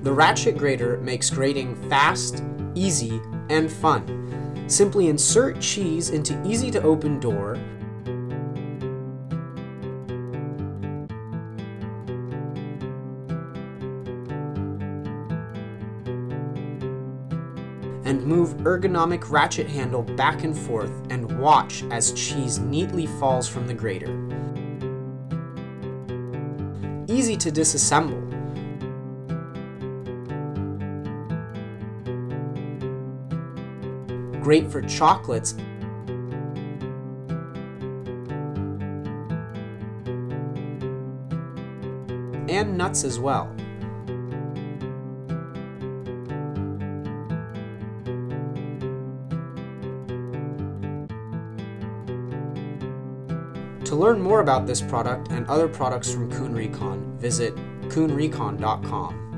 The Ratchet Grater makes grating fast, easy, and fun. Simply insert cheese into easy-to-open door, and move ergonomic ratchet handle back and forth and watch as cheese neatly falls from the grater. Easy to disassemble. Great for chocolates and nuts as well. To learn more about this product and other products from Kuhn Rikon, visit kuhnrikon.com.